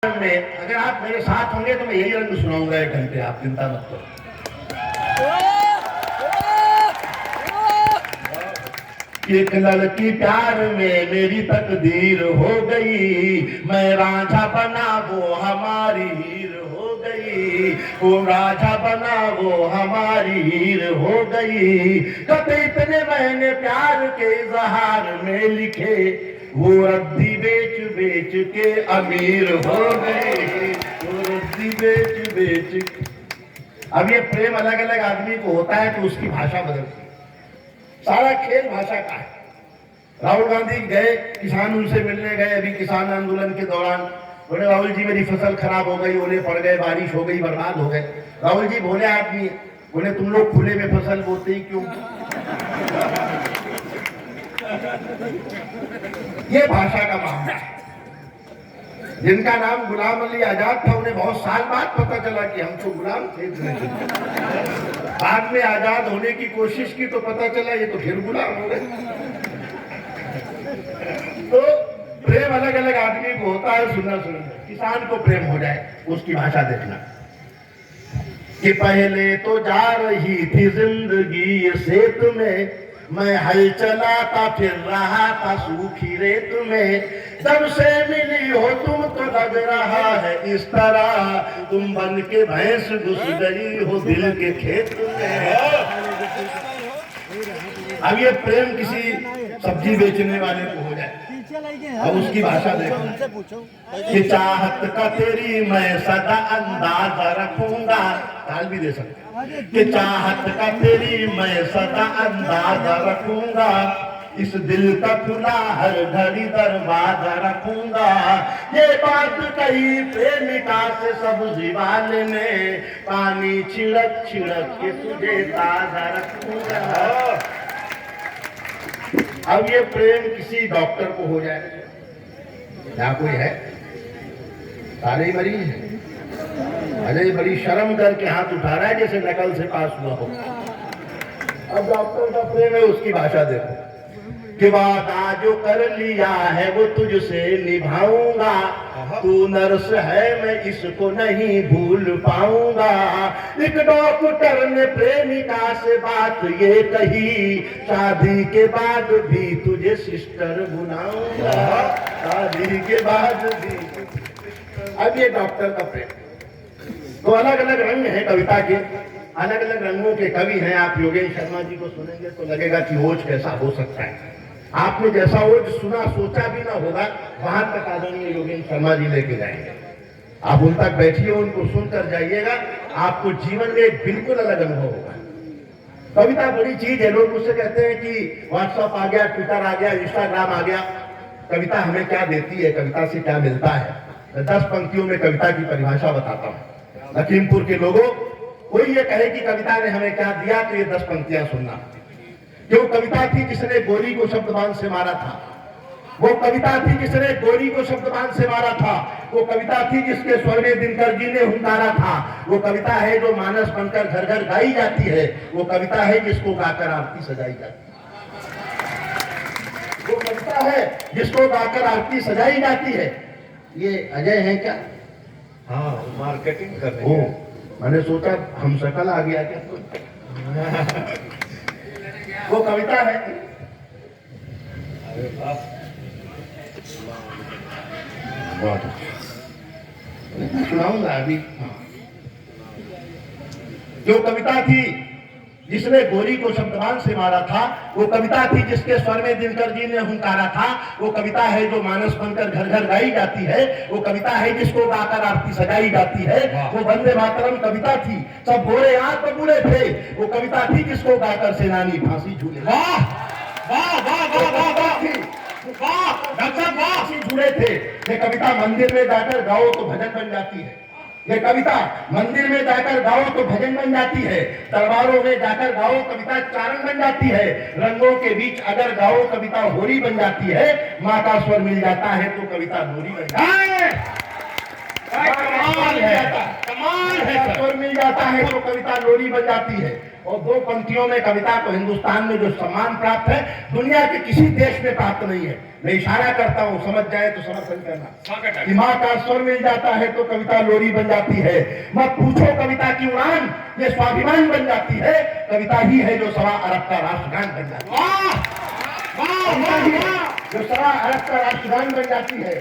में अगर आप मेरे साथ होंगे तो मैं यही रंग सुनाऊंगा 1 घंटे, आप चिंता मत करो। एक लड़की प्यार में मेरी तकदीर हो गई, मैं रांझा बना वो हमारी हीर हो गई, वो रांझा बना वो हमारी हीर हो गई। कब इतने मैंने प्यार के इजहार में लिखे, वो रद्दी बेच बेच के अमीर हो गए, वो रद्दी बेच बेच। अब ये प्रेम अलग अलग आदमी को होता है तो उसकी भाषा बदलती है। सारा खेल भाषा का है। राहुल गांधी गए, किसान उनसे मिलने गए अभी किसान आंदोलन के दौरान, बोले राहुल जी मेरी फसल खराब हो गई, ओले पड़ गए, बारिश हो गई, बर्बाद हो गए। राहुल जी भोले आदमी, बोले तुम लोग खुले में फसल बोते ही क्यों? ये भाषा का मामला है। जिनका नाम गुलाम अली आजाद था उन्हें बहुत साल बाद पता चला कि हम तो गुलाम थे। बाद में आजाद होने की कोशिश की तो पता चला ये तो फिर गुलाम हो गए। तो प्रेम अलग अलग आदमी को होता है। सुनना किसान को प्रेम हो जाए उसकी भाषा देखना कि पहले तो जा रही थी जिंदगी ये सेत में, मैं हल चलाता फिर रहा था सूखी रेत में, जब से मिली हो तुम तो लग रहा है इस तरह, तुम बन के भैंस घुस गई हो दिल के खेत में। अब ये प्रेम किसी सब्जी बेचने वाले को हो जाए, अब उसकी भाषा देखो कि चाहत का तेरी मैं सदा अंदाजा रखूंगा, ताल भी दे सकते कि चाहत का तेरी मैं सदा अंदाजा रखूंगा, इस दिल का खुला हर घड़ी दरवाजा रखूंगा, ये बात कही प्रेमिका से सब्जी वाले ने, पानी छिड़क छिड़क के तुझे ताजा रखूंगा। अब ये प्रेम किसी डॉक्टर को हो जाए, क्या कोई है? सारे ही मरीज हैं। अरे बड़ी शर्म करके हाथ उठा रहा है जैसे नकल से पास हुआ हो। अब डॉक्टर का प्रेम है, उसकी भाषा देखो कि वादा जो कर लिया है वो तुझसे निभाऊंगा, तू नर्स है मैं इसको नहीं भूल पाऊंगा। एक डॉक्टर ने प्रेमिका से बात ये कही, शादी के बाद भी तुझे सिस्टर बुलाऊंगा, शादी के बाद भी। अब ये डॉक्टर का प्रेम। तो अलग अलग रंग है कविता के, अलग अलग रंगों के कवि हैं। आप योगेश शर्मा जी को सुनेंगे तो लगेगा कि ओज कैसा हो सकता है। आपने जैसा ओज सुना सोचा भी ना होगा, वहां तक आदरणीय योगेश शर्मा जी लेके जाएंगे। आप उन तक बैठिए, उनको सुनकर जाइएगा, आपको जीवन में एक बिल्कुल अलग अनुभव होगा। कविता बड़ी चीज है। लोग मुझसे कहते हैं कि व्हाट्सएप आ गया, ट्विटर आ गया, इंस्टाग्राम आ गया, कविता हमें क्या देती है, कविता से क्या मिलता है। मैं 10 पंक्तियों में कविता की परिभाषा बताता हूँ। लखीमपुर के लोगों, कोई ये कहे कि कविता ने हमें क्या दिया तो ये 10 पंक्तियां सुनना। जो कविता थी जिसने गोरी को शब्दबान से मारा था, वो कविता थी जिसने गोरी को शब्दबान से मारा था, वो कविता थी जिसके स्वर में दिनकर जी ने हुंकारा था, वो कविता है जो मानस बनकर घर घर गाई जाती है, वो कविता है जिसको गाकर आरती सजाई जाती है, वो कविता है जिसको गाकर आरती सजाई जाती है। ये अजय है क्या? हाँ, मार्केटिंग कर रहे हैं। मैंने सोचा हम शकल आ गया क्या? वो कविता है। अरे वाह, बहुत सुनाऊंगा अभी। जो कविता थी जिसने गोरी को शब्दबान से मारा था, वो कविता थी जिसके स्वर में दिनकर जी ने हुंकारा था, वो कविता है जो मानस बनकर घर घर गाई जाती है, वो कविता है जिसको गाकर आरती सजाई जाती है, वो वंदे मातरम कविता थी, सब गोरे आंख बबूले थे, वो कविता थी जिसको गाकर सेनानी फांसी झूले। वाह वाह वाह वाह वाह वाह, डॉक्टर फांसी झूले थे। ये कविता मंदिर में जाकर गाओ तो भजन बन जाती है, ये कविता मंदिर में जाकर गाओ तो भजन बन जाती है, दरबारों में जाकर गाओ कविता चारण बन जाती है, रंगों के बीच अगर गाओ कविता होली बन जाती है, माँ का स्वर मिल जाता है तो कविता लोरी बन जाती है। कमाल है, कमाल है। स्वर मिल जाता है तो कविता लोरी बन जाती है। और 2 पंक्तियों में कविता को हिंदुस्तान में जो सम्मान प्राप्त है दुनिया के किसी देश में प्राप्त नहीं है। मैं इशारा करता हूं, समझ जाए तो समर्थन करना कि माँ का स्वर मिल जाता है तो कविता लोरी बन जाती है। मत पूछो कविता की उड़ान, ये स्वाभिमान बन जाती है। कविता ही है जो 1.25 अरब का राष्ट्रगान बन जाती है। जो 1.25 अरब का राष्ट्रगान बन जाती है।